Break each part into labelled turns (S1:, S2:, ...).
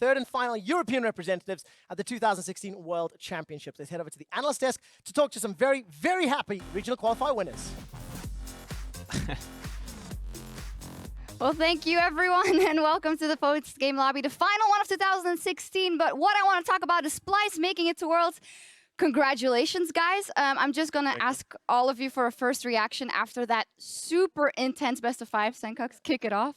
S1: third and final European representatives at the 2016 World Championships. Let's head over to the analyst desk to talk to some very, very happy regional qualifier winners.
S2: Well, thank you, everyone, and welcome to the Postgame lobby, the final one of 2016. But what I want to talk about is Splyce making it to Worlds. Congratulations, guys. I'm just going to ask all of you for a first reaction after that super intense best of 5. Senpai, kick it off.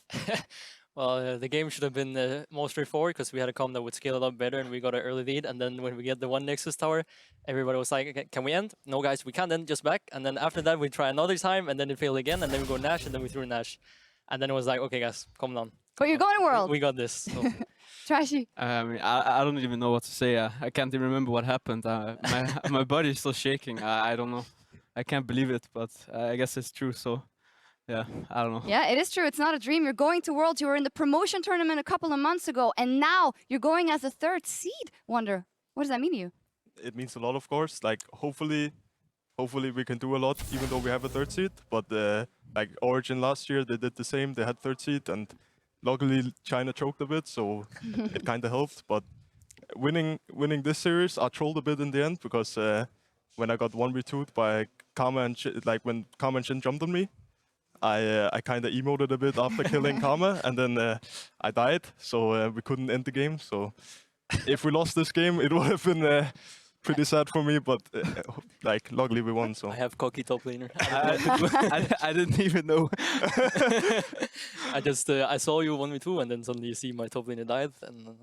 S3: Well, the game should have been more straightforward because we had a comp that would scale a lot better and we got an early lead. And then when we get the one Nexus tower, everybody was like, okay, can we end? No, guys, we can't end, just back. And then after that, we try another time and then it failed again. And then we go Nash and then we threw Nash. And then it was like, okay, guys, calm down.
S2: But you're going to World.
S3: We got this. So.
S2: Trashy.
S4: I don't even know what to say. I can't even remember what happened. My body is still shaking. I don't know. I can't believe it, but I guess it's true. So, yeah, I don't know.
S2: Yeah, it is true. It's not a dream. You're going to Worlds. You were in the promotion tournament a couple of months ago, and now you're going as a 3rd seed. Wonder, what does that mean to you?
S5: It means a lot, of course. Like, hopefully we can do a lot, even though we have a 3rd seed. But like Origin last year, they did the same. They had 3rd seed, and luckily China choked a bit, so it kind of helped. But winning this series, I trolled a bit in the end because when I got 1v2'd by Karma and like when Karma and Shin jumped on me, I kind of emoted a bit after killing Karma, and then I died, so we couldn't end the game. So if we lost this game, it would have been pretty sad for me, but like luckily we won. So
S3: I have cocky top laner.
S4: I didn't even know.
S3: I saw you 1v2 and then suddenly you see my top laner died. And,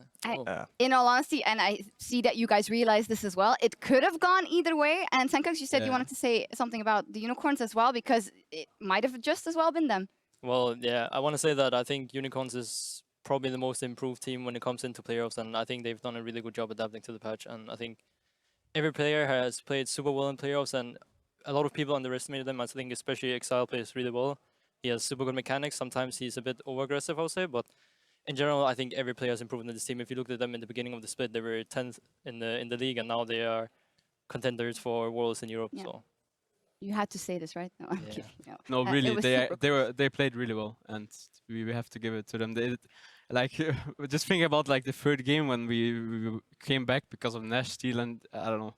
S2: in all honesty, and I see that you guys realize this as well, it could have gone either way. And Senpai, you said you wanted to say something about the Unicorns as well, because it might have just as well been them.
S3: Well, yeah, I want to say that I think Unicorns is probably the most improved team when it comes into playoffs, and I think they've done a really good job adapting to the patch, and I think every player has played super well in playoffs, and a lot of people underestimated them. I think especially Exile plays really well. He has super good mechanics. Sometimes he's a bit over-aggressive, I'll say, but in general, I think every player has improved in this team. If you looked at them in the beginning of the split, they were 10th in the league, and now they are contenders for Worlds in Europe.
S2: Yeah.
S3: So
S2: you had to say this, right? No, I'm kidding.
S4: No, really,
S2: cool.
S4: they played really well, and we have to give it to them. They like just think about like the 3rd game when we came back because of Nash steal, and I don't know.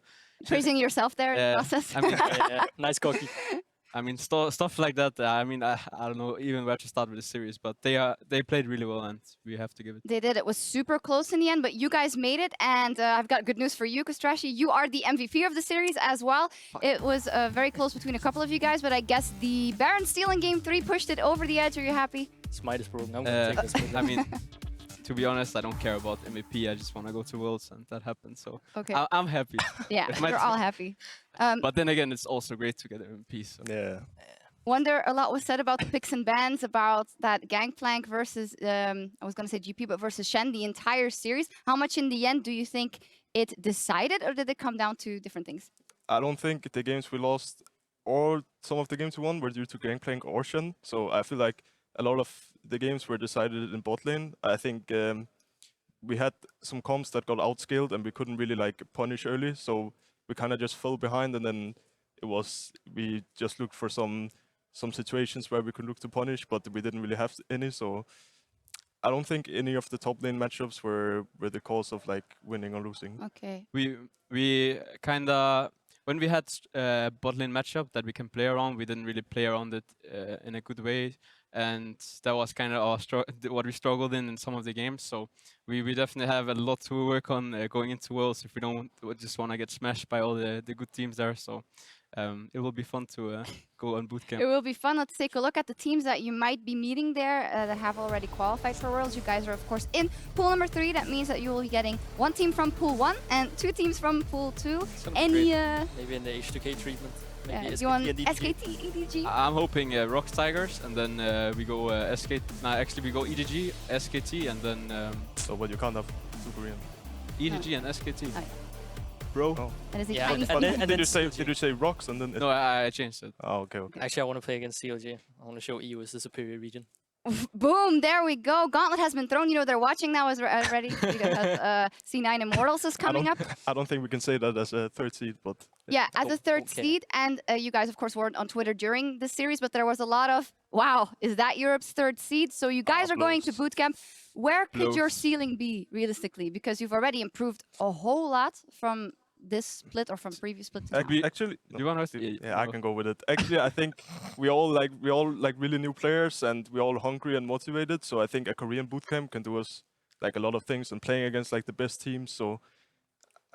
S2: Praising yourself there in the process.
S4: I mean,
S3: nice cocky.
S4: I mean, stuff like that. I mean, I don't know even where to start with the series, but they played really well, and we have to give it.
S2: They did. It was super close in the end, but you guys made it, and I've got good news for you, because Trashy, you are the MVP of the series as well. It was very close between a couple of you guys, but I guess the Baron steal in Game 3 pushed it over the edge. Are you happy?
S3: Smite is broken. I'm gonna take this.
S4: I mean, to be honest, I don't care about MVP. I just want to go to Worlds, and that happened. So
S2: okay.
S4: I'm happy.
S2: Yeah, we're all happy.
S4: But then again, it's also great to get MVP. So.
S5: yeah.
S2: Wonder, a lot was said about the picks and bans, about that Gangplank versus, I was going to say GP, but versus Shen, the entire series. How much in the end do you think it decided, or did it come down to different things?
S5: I don't think the games we lost or some of the games we won were due to Gangplank or Shen. So I feel like a lot of the games were decided in bot lane. I think we had some comps that got outscaled and we couldn't really like punish early. So we kind of just fell behind, and then we just looked for some situations where we could look to punish, but we didn't really have any. So I don't think any of the top lane matchups were the cause of like winning or losing.
S2: Okay.
S4: We kind of, when we had bot lane matchup that we can play around, we didn't really play around it in a good way, and that was kind of what we struggled in some of the games. So we definitely have a lot to work on going into Worlds if we don't just want to get smashed by all the good teams there. So it will be fun to go on bootcamp.
S2: It will be fun. Let's take a look at the teams that you might be meeting there that have already qualified for Worlds. You guys are, of course, in pool number 3. That means that you will be getting 1 team from pool 1 and 2 teams from pool 2. Any
S3: maybe in the H2K treatment.
S2: Maybe you want SKT, EDG?
S4: I'm hoping Rock Tigers, and then we go SKT. Nah, actually we go EDG, SKT, and then.
S5: So, but you can't have 2 Korean.
S4: EDG and SKT.
S2: Oh, yeah.
S4: Bro.
S5: Oh.
S2: That is a
S3: Yeah,
S2: Chinese
S3: and
S2: team.
S3: then
S5: Did you say rocks and then?
S4: No, I changed it.
S5: Oh, okay.
S3: Actually, I want to play against CLG. I want to show EU is the superior region.
S2: Boom, there we go. Gauntlet has been thrown. You know, they're watching now already because C9 Immortals is coming up.
S5: I don't think we can say that as a third seed, but
S2: Yeah, as a third
S3: okay.
S2: seed. And you guys, of course, weren't on Twitter during this series, but there was a lot of, wow, is that Europe's third seed? So you guys are going to bootcamp. Where could your ceiling be, realistically? Because you've already improved a whole lot from this split or from previous splits.
S5: actually,
S4: Do you want to?
S5: yeah, I can go with it. Actually, I think we all like really new players, and we're all hungry and motivated. So I think a Korean bootcamp can do us like a lot of things, and playing against like the best teams. So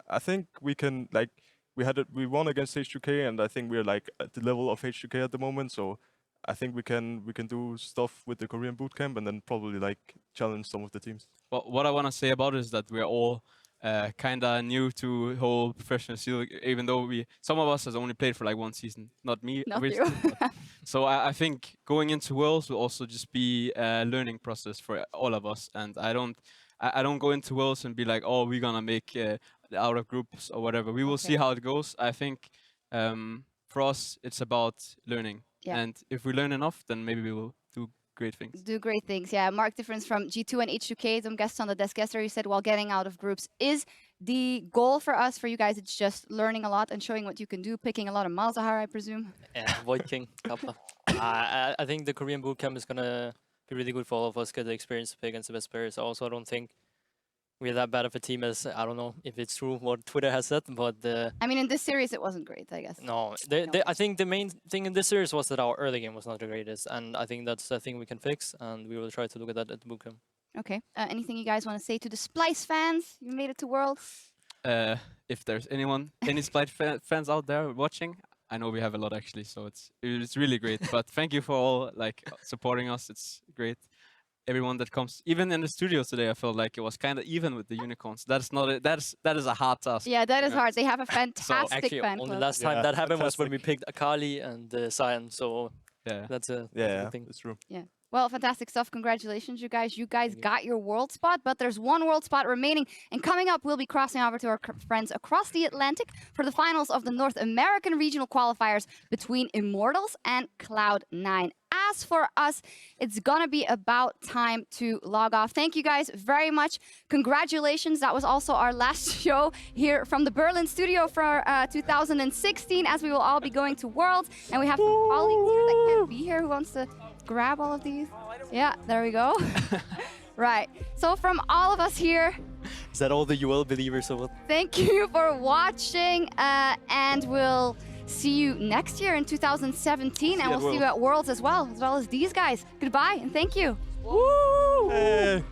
S5: I think we can like we won against H2K, and I think we're like at the level of H2K at the moment. So I think we can do stuff with the Korean bootcamp, and then probably like challenge some of the teams.
S4: Well, what I want to say about it is that we're all kind of new to whole professional scene, even though some of us has only played for like one season. Not me,
S2: Not
S4: obviously.
S2: you.
S4: So I think going into Worlds will also just be a learning process for all of us. And I don't go into Worlds and be like, oh, we're gonna make the out of groups or whatever. We will see how it goes. I think for us it's about learning.
S2: Yeah.
S4: And if we learn enough, then maybe we will do great things.
S2: Do great things, yeah. Mark Difference from G2 and H2K, some guests on the desk yesterday, you said while getting out of groups is the goal for us, for you guys. It's just learning a lot and showing what you can do, picking a lot of Malzahar, I presume.
S3: Yeah, Void King, Kappa. I think the Korean bootcamp is gonna be really good for all of us, get the experience to play against the best players. Also, I don't think we're that bad of a team as, I don't know if it's true what Twitter has said, but
S2: I mean, in this series, it wasn't great, I guess.
S3: no, I think the main thing in this series was that our early game was not the greatest, and I think that's a thing we can fix, and we will try to look at that at the bootcamp.
S2: Okay. Anything you guys want to say to the Splyce fans? You made it to Worlds.
S4: If there's any Splyce fans out there watching, I know we have a lot actually, so it's really great. But thank you for all like supporting us. It's great. Everyone that comes, even in the studio today, I felt like it was kind of even with the unicorns. That's not it. That is a hard task.
S2: Yeah, that is hard. They have a fantastic
S3: Actually,
S2: fan
S3: only
S2: club.
S3: last time
S5: Yeah,
S3: that happened was when we
S5: fantastic.
S3: picked Akali and Sion, so
S4: Yeah.
S3: that's a
S5: Yeah,
S3: good thing.
S5: it's true.
S2: Well, fantastic stuff. Congratulations, you guys. You guys got your world spot, but there's one world spot remaining. And coming up, we'll be crossing over to our friends across the Atlantic for the finals of the North American regional qualifiers between Immortals and Cloud9. As for us, it's gonna be about time to log off. Thank you guys very much. Congratulations. That was also our last show here from the Berlin studio for 2016, as we will all be going to Worlds. And we have some colleagues here that can't be here. Who wants to grab all of these? Yeah, there we go. Right. So from all of us here,
S3: Is that all the UOL believers or what?
S2: thank you for watching, and we'll see you next year in 2017, and we'll see you at Worlds as well as these guys. Goodbye, and thank you.
S5: Hey.